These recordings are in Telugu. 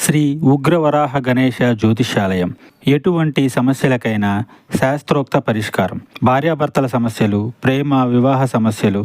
శ్రీ ఉగ్రవరాహ గణేశ జ్యోతిష్యాలయం ఎటువంటి సమస్యలకైనా శాస్త్రోక్త పరిష్కారం. భార్యాభర్తల సమస్యలు, ప్రేమ వివాహ సమస్యలు,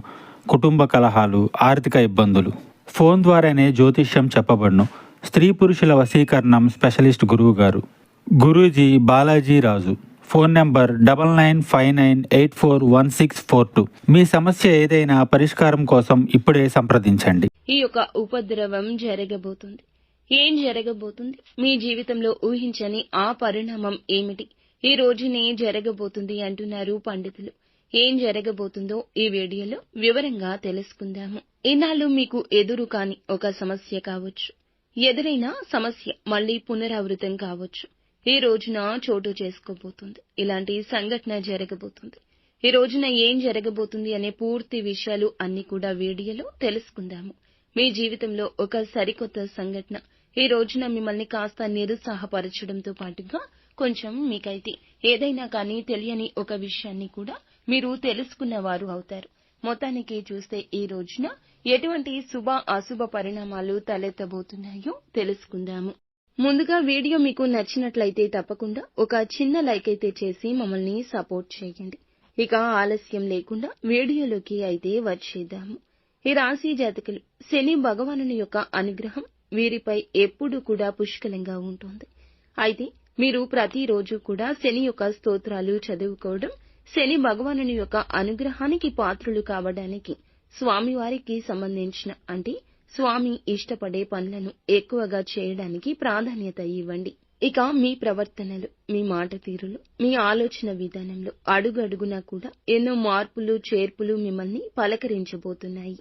కుటుంబ కలహాలు, ఆర్థిక ఇబ్బందులు ఫోన్ ద్వారానే జ్యోతిష్యం చెప్పబడును. స్త్రీ పురుషుల వశీకరణం స్పెషలిస్ట్ గురువు గారు గురూజీ బాలాజీ రాజు. Phone number 9959841642. మీ సమస్య ఏదైనా పరిష్కారం కోసం ఇప్పుడే సంప్రదించండి. ఈ యొక్క ఉపద్రవం జరగబోతుంది. ఏం జరగబోతుంది? మీ జీవితంలో ఊహించని ఆ పరిణామం ఏమిటి? ఈ రోజునే జరగబోతుంది అంటున్నారు పండితులు. ఏం జరగబోతుందో ఈ వీడియోలో వివరంగా తెలుసుకుందాము. ఇన్నాళ్ళు మీకు ఎదురు కాని ఒక సమస్య కావచ్చు, ఎదురైన సమస్య మళ్లీ పునరావృతం కావచ్చు, ఈ రోజున చోటు చేసుకోబోతుంది. ఇలాంటి సంఘటన జరగబోతుంది. ఈ రోజున ఏం జరగబోతుంది అనే పూర్తి విషయాలు అన్ని కూడా వీడియోలో తెలుసుకుందాము. మీ జీవితంలో ఒక సరికొత్త సంఘటన ఈ రోజున మిమ్మల్ని కాస్త నిరుత్సాహపరచడంతో పాటుగా కొంచెం మీకైతే ఏదైనా కానీ తెలియని ఒక విషయాన్ని కూడా మీరు తెలుసుకున్నవారు అవుతారు. మొత్తానికి చూస్తే ఈ రోజున ఎటువంటి శుభ అశుభ పరిణామాలు తలెత్తబోతున్నాయో తెలుసుకుందాము. ముందుగా వీడియో మీకు నచ్చినట్లయితే తప్పకుండా ఒక చిన్న లైక్ అయితే చేసి మమ్మల్ని సపోర్ట్ చేయండి. ఇక ఆలస్యం లేకుండా వీడియోలోకి అయితే వచ్చేద్దాము. ఈ రాశి జాతకులు శని భగవానుని యొక్క అనుగ్రహం వీరిపై ఎప్పుడూ కూడా పుష్కలంగా ఉంటుంది. అయితే మీరు ప్రతిరోజు కూడా శని యొక్క స్తోత్రాలు చదువుకోవడం, శని భగవానుని యొక్క అనుగ్రహానికి పాత్రులు కావడానికి స్వామివారికి సంబంధించిన అంటే స్వామి ఇష్టపడే పనులను ఎక్కువగా చేయడానికి ప్రాధాన్యత ఇవ్వండి. ఇక మీ ప్రవర్తనలు, మీ మాట తీరులు, మీ ఆలోచన విధానంలో అడుగడుగునా కూడా ఎన్నో మార్పులు చేర్పులు మిమ్మల్ని పలకరించబోతున్నాయి.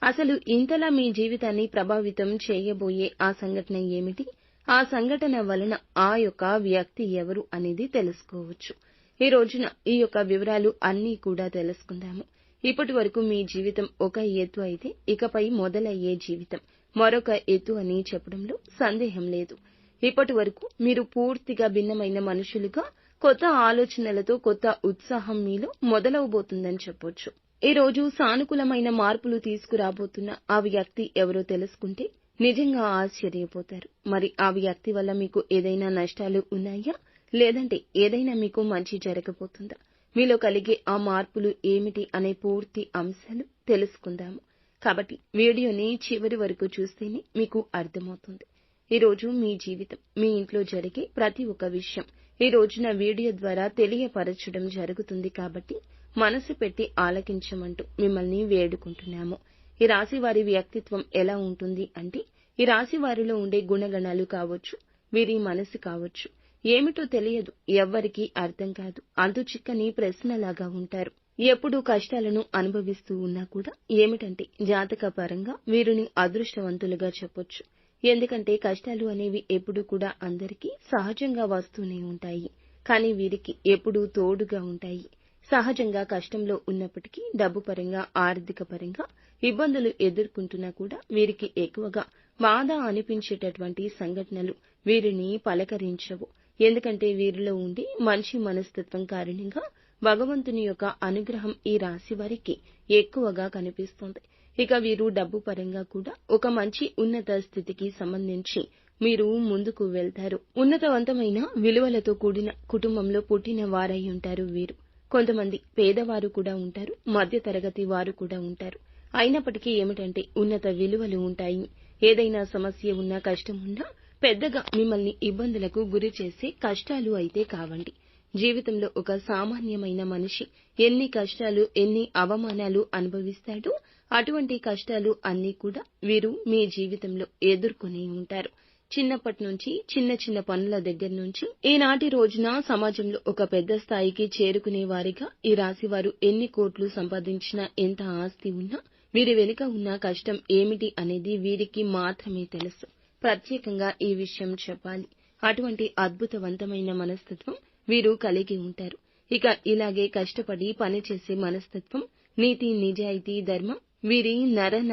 అసలు ఇంతలా మీ జీవితాన్ని ప్రభావితం చేయబోయే ఆ సంఘటన ఏమిటి? ఆ సంఘటన వలన ఆ యొక్క వ్యక్తి ఎవరు అనేది తెలుసుకోవచ్చు. ఈ రోజున ఈ యొక్క వివరాలు అన్నీ కూడా తెలుసుకుందాము. ఇప్పటి వరకు మీ జీవితం ఒక ఎత్తు అయితే ఇకపై మొదలయ్యే జీవితం మరొక ఎత్తు అని చెప్పడంలో సందేహం లేదు. ఇప్పటి వరకు మీరు పూర్తిగా భిన్నమైన మనుషులుగా కొత్త ఆలోచనలతో కొత్త ఉత్సాహం మీలో మొదలవబోతుందని చెప్పొచ్చు. ఈ రోజు సానుకూలమైన మార్పులు తీసుకురాబోతున్న ఆ వ్యక్తి ఎవరో తెలుసుకుంటే నిజంగా ఆశ్చర్యపోతారు. మరి ఆ వ్యక్తి వల్ల మీకు ఏదైనా నష్టాలు ఉన్నాయా, లేదంటే ఏదైనా మీకు మంచి జరగబోతుందా? మీలో కలిగే ఆ మార్పులు ఏమిటి అనే పూర్తి అంశాలు తెలుసుకుందాము. కాబట్టి వీడియోని చివరి వరకు చూస్తేనే మీకు అర్థమవుతుంది. ఈ రోజు మీ జీవితం, మీ ఇంట్లో జరిగే ప్రతి ఒక్క విషయం ఈ రోజున వీడియో ద్వారా తెలియపరచడం జరుగుతుంది. కాబట్టి మనసు పెట్టి ఆలకించమంటూ మిమ్మల్ని వేడుకుంటున్నాము. ఈ రాశి వారి వ్యక్తిత్వం ఎలా ఉంటుంది అంటే, ఈ రాశి వారిలో ఉండే గుణగణాలు కావచ్చు, వీరి మనసు కావచ్చు, ఏమిటో తెలియదు, ఎవ్వరికీ అర్థం కాదు, అంతు చిక్కని ప్రశ్నలాగా ఉంటారు. ఎప్పుడూ కష్టాలను అనుభవిస్తూ ఉన్నా కూడా ఏమిటంటే జాతక పరంగా వీరిని అదృష్టవంతులుగా చెప్పొచ్చు. ఎందుకంటే కష్టాలు అనేవి ఎప్పుడూ కూడా అందరికీ సహజంగా వస్తూనే ఉంటాయి. కానీ వీరికి ఎప్పుడూ తోడుగా ఉంటాయి. సహజంగా కష్టంలో ఉన్నప్పటికీ డబ్బు పరంగా, ఆర్థిక పరంగా ఇబ్బందులు ఎదుర్కొంటున్నా కూడా వీరికి ఎక్కువగా బాధ అనిపించేటటువంటి సంఘటనలు వీరిని పలకరించవు. ఎందుకంటే వీరిలో ఉండే మంచి మనస్తత్వం కారణంగా భగవంతుని యొక్క అనుగ్రహం ఈ రాశి వారికి ఎక్కువగా కనిపిస్తుంది. ఇక వీరు డబ్బు పరంగా కూడా ఒక మంచి ఉన్నత స్థితికి సంబంధించి మీరు ముందుకు వెళ్తారు. ఉన్నతవంతమైన విలువలతో కూడిన కుటుంబంలో పుట్టిన వారై ఉంటారు వీరు. కొంతమంది పేదవారు కూడా ఉంటారు, మధ్య తరగతి వారు కూడా ఉంటారు. అయినప్పటికీ ఏమిటంటే ఉన్నత విలువలు ఉంటాయి. ఏదైనా సమస్య ఉన్నా, కష్టం ఉన్నా పెద్దగా మిమ్మల్ని ఇబ్బందులకు గురి చేసే కష్టాలు అయితే కావండి. జీవితంలో ఒక సామాన్యమైన మనిషి ఎన్ని కష్టాలు, ఎన్ని అవమానాలు అనుభవిస్తాడో అటువంటి కష్టాలు అన్నీ కూడా వీరు మీ జీవితంలో ఎదుర్కొని ఉంటారు. చిన్నప్పటి నుంచి చిన్న చిన్న పనుల దగ్గర నుంచి ఈనాటి రోజున సమాజంలో ఒక పెద్ద స్థాయికి చేరుకునే వారిగా ఈ రాశి వారు ఎన్ని కోట్లు సంపాదించినా, ఎంత ఆస్తి ఉన్నా వీరి వెనుక ఉన్న కష్టం ఏమిటి అనేది వీరికి మాత్రమే తెలుసు. ప్రత్యేకంగా ఈ విషయం చెప్పాలి. అటువంటి అద్భుతవంతమైన మనస్తత్వం వీరు కలిగి ఉంటారు. ఇక ఇలాగే కష్టపడి పనిచేసే మనస్తత్వం, నీతి, నిజాయితీ, ధర్మం వీరి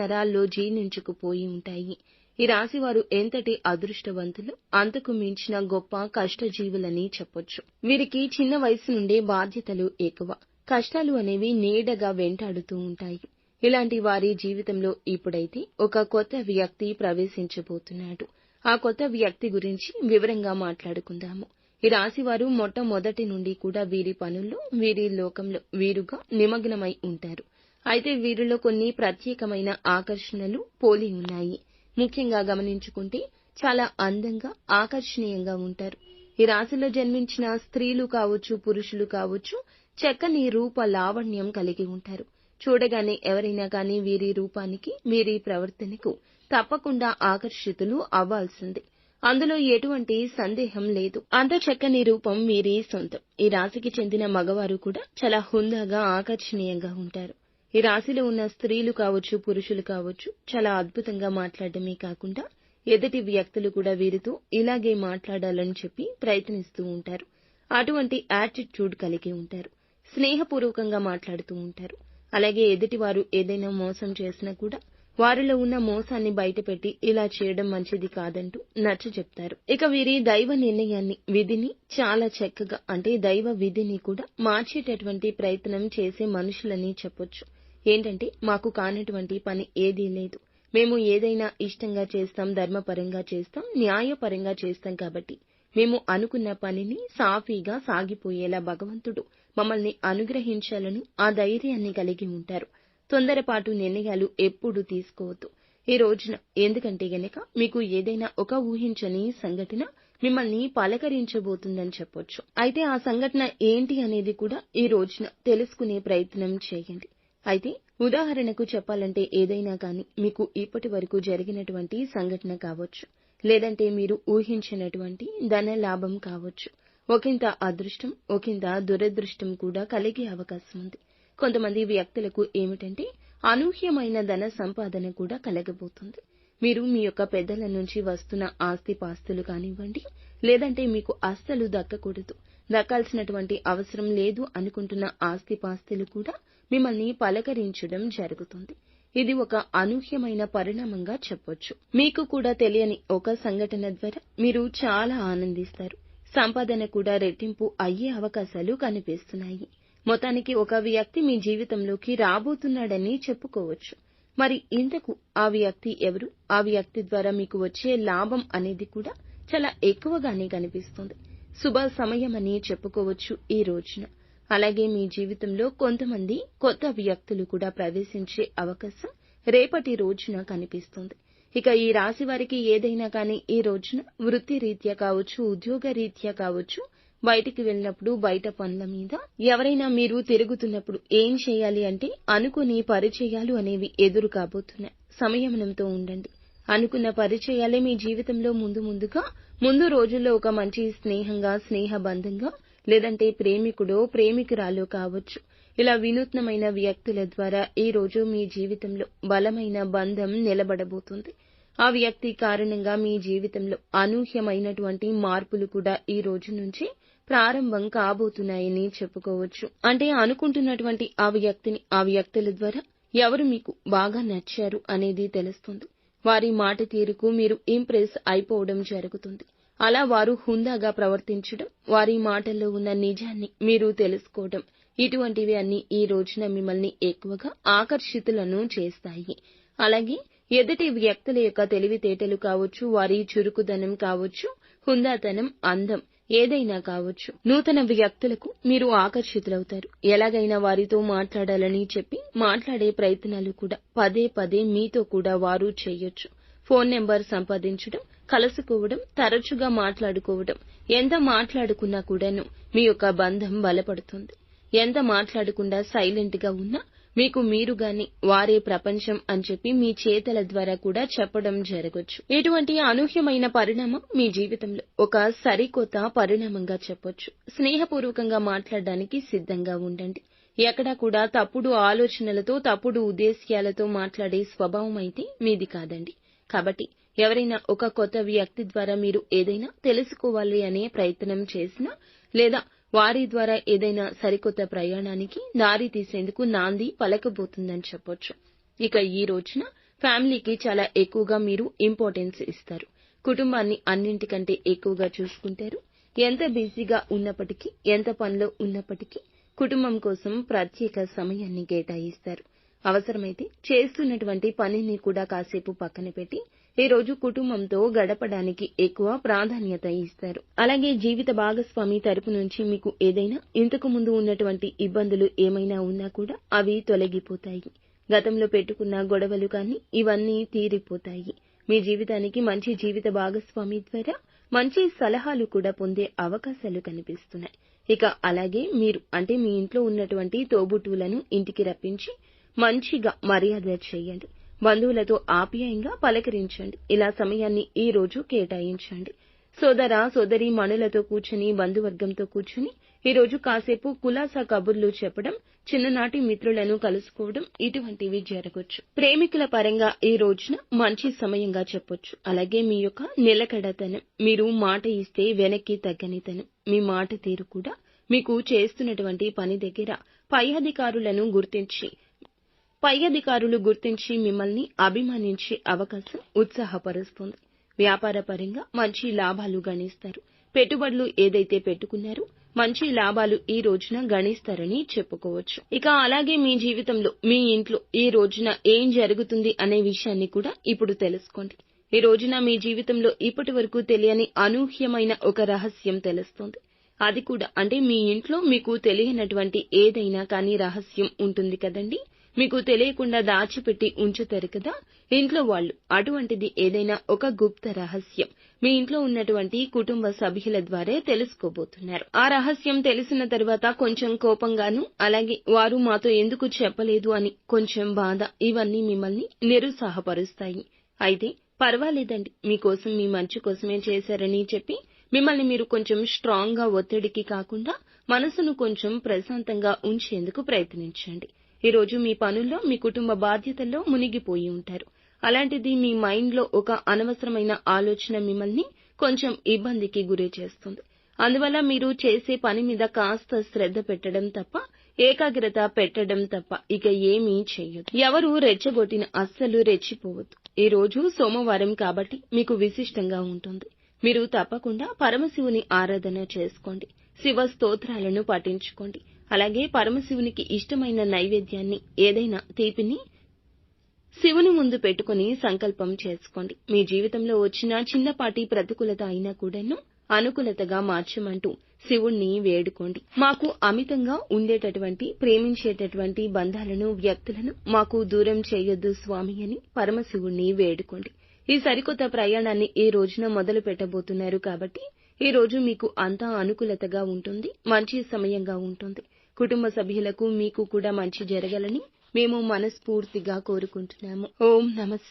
నరాల్లో జీర్ణించుకుపోయి ఉంటాయి. ఈ రాశివారు ఎంతటి అదృష్టవంతులు, అంతకు మించిన గొప్ప కష్టజీవులని చెప్పొచ్చు. వీరికి చిన్న వయసు నుండే బాధ్యతలు ఎక్కువ. కష్టాలు అనేవి నీడగా వెంటాడుతూ ఉంటాయి. ఇలాంటి వారి జీవితంలో ఇప్పుడైతే ఒక కొత్త వ్యక్తి ప్రవేశించబోతున్నాడు. ఆ కొత్త వ్యక్తి గురించి వివరంగా మాట్లాడుకుందాము. ఈ రాశివారు మొట్టమొదటి నుండి కూడా వీరి పనుల్లో, వీరి లోకంలో వీరుగా నిమగ్నమై ఉంటారు. అయితే వీరిలో కొన్ని ప్రత్యేకమైన ఆకర్షణలు పోలి ఉన్నాయి. ముఖ్యంగా గమనించుకుంటే చాలా అందంగా, ఆకర్షణీయంగా ఉంటారు. ఈ రాశిలో జన్మించిన స్త్రీలు కావచ్చు, పురుషులు కావచ్చు, చక్కని రూప లావణ్యం కలిగి ఉంటారు. చూడగానే ఎవరైనా కానీ వీరి రూపానికి, వీరి ప్రవర్తనకు తప్పకుండా ఆకర్షితులు అవ్వాల్సిందే. అందులో ఎటువంటి సందేహం లేదు. అంత చక్కని రూపం వీరి సొంతం. ఈ రాశికి చెందిన మగవారు కూడా చాలా హుందాగా, ఆకర్షణీయంగా ఉంటారు. ఈ రాశిలో ఉన్న స్త్రీలు కావచ్చు, పురుషులు కావచ్చు, చాలా అద్భుతంగా మాట్లాడడమే కాకుండా ఎదుటి వ్యక్తులు కూడా వీరితో ఇలాగే మాట్లాడాలని చెప్పి ప్రయత్నిస్తూ ఉంటారు. అటువంటి యాటిట్యూడ్ కలిగి ఉంటారు. స్నేహపూర్వకంగా మాట్లాడుతూ ఉంటారు. అలాగే ఎదుటివారు ఏదైనా మోసం చేసినా కూడా వారిలో ఉన్న మోసాన్ని బయటపెట్టి ఇలా చేయడం మంచిది కాదంటూ నచ్చచెప్తారు. ఇక వీరి దైవ నిర్ణయాన్ని, విధిని చాలా చక్కగా, అంటే దైవ విధిని కూడా మార్చేటటువంటి ప్రయత్నం చేసే మనుషులని చెప్పొచ్చు. ఏంటంటే, మాకు కానటువంటి పని ఏదీ లేదు, మేము ఏదైనా ఇష్టంగా చేస్తాం, ధర్మపరంగా చేస్తాం, న్యాయపరంగా చేస్తాం కాబట్టి మేము అనుకున్న పనిని సాఫీగా సాగిపోయేలా భగవంతుడు మమ్మల్ని అనుగ్రహించాలని ఆ ధైర్యాన్ని కలిగి ఉంటారు. తొందరపాటు నిర్ణయాలు ఎప్పుడూ తీసుకోవద్దు ఈ రోజున. ఎందుకంటే గనక మీకు ఏదైనా ఒక ఊహించని సంఘటన మిమ్మల్ని పలకరించబోతుందని చెప్పొచ్చు. అయితే ఆ సంఘటన ఏంటి అనేది కూడా ఈ రోజున తెలుసుకునే ప్రయత్నం చేయండి. అయితే ఉదాహరణకు చెప్పాలంటే ఏదైనా కానీ మీకు ఇప్పటి వరకు జరిగినటువంటి సంఘటన కావచ్చు, లేదంటే మీరు ఊహించినటువంటి ధన లాభం కావచ్చు. ఒకంత అదృష్టం, ఒకంత దురదృష్టం కూడా కలిగే అవకాశం ఉంది. కొంతమంది వ్యక్తులకు ఏమిటంటే అనూహ్యమైన ధన సంపాదన కూడా కలగబోతుంది. మీరు మీ యొక్క పెద్దల నుంచి వస్తున్న ఆస్తిపాస్తులు కానివ్వండి, లేదంటే మీకు అస్సలు దక్కకూడదు, దక్కాల్సినటువంటి అవసరం లేదు అనుకుంటున్న ఆస్తిపాస్తులు కూడా మిమ్మల్ని పలకరించడం జరుగుతుంది. ఇది ఒక అనూహ్యమైన పరిణామంగా చెప్పొచ్చు. మీకు కూడా తెలియని ఒక సంఘటన ద్వారా మీరు చాలా ఆనందిస్తారు. సంపాదన కూడా రెట్టింపు అయ్యే అవకాశాలు కనిపిస్తున్నాయి. మొత్తానికి ఒక వ్యక్తి మీ జీవితంలోకి రాబోతున్నాడని చెప్పుకోవచ్చు. మరి ఇంతకు ఆ వ్యక్తి ఎవరు? ఆ వ్యక్తి ద్వారా మీకు వచ్చే లాభం అనేది కూడా చాలా ఎక్కువగానే కనిపిస్తుంది. శుభ సమయమని చెప్పుకోవచ్చు ఈ రోజున. అలాగే మీ జీవితంలో కొంతమంది కొత్త వ్యక్తులు కూడా ప్రవేశించే అవకాశం రేపటి రోజున కనిపిస్తుంది. ఇక ఈ రాశి వారికి ఏదైనా కానీ ఈ రోజున వృత్తి రీత్యా కావచ్చు, ఉద్యోగ రీత్యా కావచ్చు, బయటికి వెళ్ళినప్పుడు, బయట పనుల మీద ఎవరైనా మీరు తిరుగుతున్నప్పుడు ఏం చేయాలి అంటే అనుకుని పరిచయాలు అనేవి ఎదురు కాబోతున్నాయి. సంయమనంతో ఉండండి. అనుకున్న పరిచయాలే మీ జీవితంలో ముందు రోజుల్లో ఒక మంచి స్నేహంగా, స్నేహబంధంగా, లేదంటే ప్రేమికుడో ప్రేమికురాలో కావచ్చు. ఇలా వినూత్నమైన వ్యక్తుల ద్వారా ఈ రోజు మీ జీవితంలో బలమైన బంధం నిలబడబోతుంది. ఆ వ్యక్తి కారణంగా మీ జీవితంలో అనూహ్యమైనటువంటి మార్పులు కూడా ఈ రోజు నుంచి ప్రారంభం కాబోతున్నాయని చెప్పుకోవచ్చు. అంటే అనుకుంటున్నటువంటి ఆ వ్యక్తిని, ఆ వ్యక్తుల ద్వారా ఎవరు మీకు బాగా నచ్చారు అనేది తెలుస్తుంది. వారి మాట తీరుకు మీరు ఇంప్రెస్ అయిపోవడం జరుగుతుంది. అలా వారు హుందాగా ప్రవర్తించడం, వారి మాటల్లో ఉన్న నిజాన్ని మీరు తెలుసుకోవడం, ఇటువంటివి అన్ని ఈ రోజున మిమ్మల్ని ఎక్కువగా ఆకర్షితులను చేస్తాయి. అలాగే ఎదుటి వ్యక్తుల యొక్క తెలివితేటలు కావచ్చు, వారి చురుకుదనం కావచ్చు, హుందాతనం, అందం ఏదైనా కావచ్చు. నూతన వ్యక్తులకు మీరు ఆకర్షితులవుతారు. ఎలాగైనా వారితో మాట్లాడాలని చెప్పి మాట్లాడే ప్రయత్నాలు కూడా పదే పదే మీతో కూడా వారు చేయొచ్చు. ఫోన్ నెంబర్ సంపాదించడం, కలుసుకోవడం, తరచుగా మాట్లాడుకోవడం, ఎంత మాట్లాడుకున్నా కూడాను మీ యొక్క బంధం బలపడుతుంది. ఎంత మాట్లాడకుండా సైలెంట్ గా ఉన్నా మీకు మీరుగాని వారే ప్రపంచం అని చెప్పి మీ చేతల ద్వారా కూడా చెప్పడం జరగొచ్చు. ఇటువంటి అనూహ్యమైన పరిణామం మీ జీవితంలో ఒక సరికొత్త పరిణామంగా చెప్పొచ్చు. స్నేహపూర్వకంగా మాట్లాడడానికి సిద్ధంగా ఉండండి. ఎక్కడా కూడా తప్పుడు ఆలోచనలతో, తప్పుడు ఉద్దేశ్యాలతో మాట్లాడే స్వభావం అయితే మీది కాదండి. కాబట్టి ఎవరైనా ఒక కొత్త వ్యక్తి ద్వారా మీరు ఏదైనా తెలుసుకోవాలి అనే ప్రయత్నం చేసినా, లేదా వారి ద్వారా ఏదైనా సరికొత్త ప్రయాణానికి దారి తీసేందుకు నాంది పలకబోతుందని చెప్పొచ్చు. ఇక ఈ రోజున ఫ్యామిలీకి చాలా ఎక్కువగా మీరు ఇంపార్టెన్స్ ఇస్తారు. కుటుంబాన్ని అన్నింటికంటే ఎక్కువగా చూసుకుంటారు. ఎంత బిజీగా ఉన్నప్పటికీ, ఎంత పనిలో ఉన్నప్పటికీ కుటుంబం కోసం ప్రత్యేక సమయాన్ని కేటాయిస్తారు. అవసరమైతే చేస్తున్నటువంటి పనిని కూడా కాసేపు పక్కన పెట్టి ఈ రోజు కుటుంబంతో గడపడానికి ఎక్కువ ప్రాధాన్యత ఇస్తారు. అలాగే జీవిత భాగస్వామి తరపు నుంచి మీకు ఏదైనా ఇంతకు ముందు ఉన్నటువంటి ఇబ్బందులు ఏమైనా ఉన్నా కూడా అవి తొలగిపోతాయి. గతంలో పెట్టుకున్న గొడవలు కానీ ఇవన్నీ తీరిపోతాయి. మీ జీవితానికి మంచి జీవిత భాగస్వామి ద్వారా మంచి సలహాలు కూడా పొందే అవకాశాలు కనిపిస్తున్నాయి. ఇక అలాగే మీరు అంటే మీ ఇంట్లో ఉన్నటువంటి తోబుట్టువులను ఇంటికి రప్పించి మంచిగా మర్యాద చేయండి. బంధువులతో ఆప్యాయంగా పలకరించండి. ఇలా సమయాన్ని ఈ రోజు కేటాయించండి. సోదర సోదరి మణులతో కూర్చుని బంధువర్గంతో కూర్చుని ఈ రోజు కాసేపు కులాసా కబుర్లు చెప్పడం, చిన్ననాటి మిత్రులను కలుసుకోవడం ఇటువంటివి జరగొచ్చు. ప్రేమికుల పరంగా ఈ రోజున మంచి సమయంగా చెప్పొచ్చు. అలాగే మీ యొక్క నిలకడతనం, మీరు మాట ఇస్తే వెనక్కి తగ్గనితనం, మీ మాట తీరు కూడా మీకు చేస్తున్నటువంటి పని దగ్గర పై అధికారులు గుర్తించి మిమ్మల్ని అభిమానించే అవకాశం ఉత్సాహపరుస్తుంది. వ్యాపార పరంగా మంచి లాభాలు గణిస్తారు. పెట్టుబడులు ఏదైతే పెట్టుకున్నారో మంచి లాభాలు ఈ రోజున గణిస్తారని చెప్పుకోవచ్చు. ఇక అలాగే మీ జీవితంలో మీ ఇంట్లో ఈ రోజున ఏం జరుగుతుంది అనే విషయాన్ని కూడా ఇప్పుడు తెలుసుకోండి. ఈ రోజున మీ జీవితంలో ఇప్పటి వరకు తెలియని అనూహ్యమైన ఒక రహస్యం తెలుస్తోంది. అది కూడా అంటే మీ ఇంట్లో మీకు తెలియనటువంటి ఏదైనా కానీ రహస్యం ఉంటుంది కదండి. మీకు తెలియకుండా దాచిపెట్టి ఉంచుతారు కదా ఇంట్లో వాళ్ళు. అటువంటిది ఏదైనా ఒక గుప్త రహస్యం మీ ఇంట్లో ఉన్నటువంటి కుటుంబ సభ్యుల ద్వారా తెలుసుకోబోతున్నారు. ఆ రహస్యం తెలిసిన తర్వాత కొంచెం కోపంగాను, అలాగే వారు మాతో ఎందుకు చెప్పలేదు అని కొంచెం బాధ, ఇవన్నీ మిమ్మల్ని నిరుత్సాహపరుస్తాయి. అయితే పర్వాలేదండి, మీకోసం మీ మంచి కోసమే చేశారని చెప్పి మిమ్మల్ని మీరు కొంచెం స్ట్రాంగ్ గా ఒత్తిడికి కాకుండా మనసును కొంచెం ప్రశాంతంగా ఉంచేందుకు ప్రయత్నించండి. ఈ రోజు మీ పనుల్లో మీ కుటుంబ బాధ్యతల్లో మునిగిపోయి ఉంటారు. అలాంటిది మీ మైండ్ లో ఒక అనవసరమైన ఆలోచన మిమ్మల్ని కొంచెం ఇబ్బందికి గురి చేస్తుంది. అందువల్ల మీరు చేసే పని మీద కాస్త శ్రద్ధ పెట్టడం తప్ప, ఏకాగ్రత పెట్టడం తప్ప ఇక ఏమీ చెయ్యదు. ఎవరు రెచ్చగొట్టిన అస్సలు రెచ్చిపోవద్దు. ఈ రోజు సోమవారం కాబట్టి మీకు విశిష్టంగా ఉంటుంది. మీరు తప్పకుండా పరమశివుని ఆరాధన చేసుకోండి. శివ స్తోత్రాలను పఠించుకోండి. అలాగే పరమశివునికి ఇష్టమైన నైవేద్యాన్ని ఏదైనా తీపిని శివుని ముందు పెట్టుకుని సంకల్పం చేసుకోండి. మీ జీవితంలో వచ్చిన చిన్నపాటి ప్రతికూలత అయినా కూడాను అనుకూలతగా మార్చమంటూ శివుణ్ణి వేడుకోండి. మాకు అమితంగా ఉండేటటువంటి ప్రేమించేటటువంటి బంధాలను, వ్యక్తులను మాకు దూరం చేయొద్దు స్వామి అని పరమశివుణ్ణి వేడుకోండి. ఈ సరికొత్త ప్రయాణాన్ని ఈ రోజున మొదలు పెట్టబోతున్నారు కాబట్టి ఈ రోజు మీకు అంతా అనుకూలతగా ఉంటుంది. మంచి సమయంగా ఉంటుంది. కుటుంబ సభ్యులకు మీకు కూడా మంచి జరగాలని మేము మనస్ఫూర్తిగా కోరుకుంటున్నాము. ఓం నమః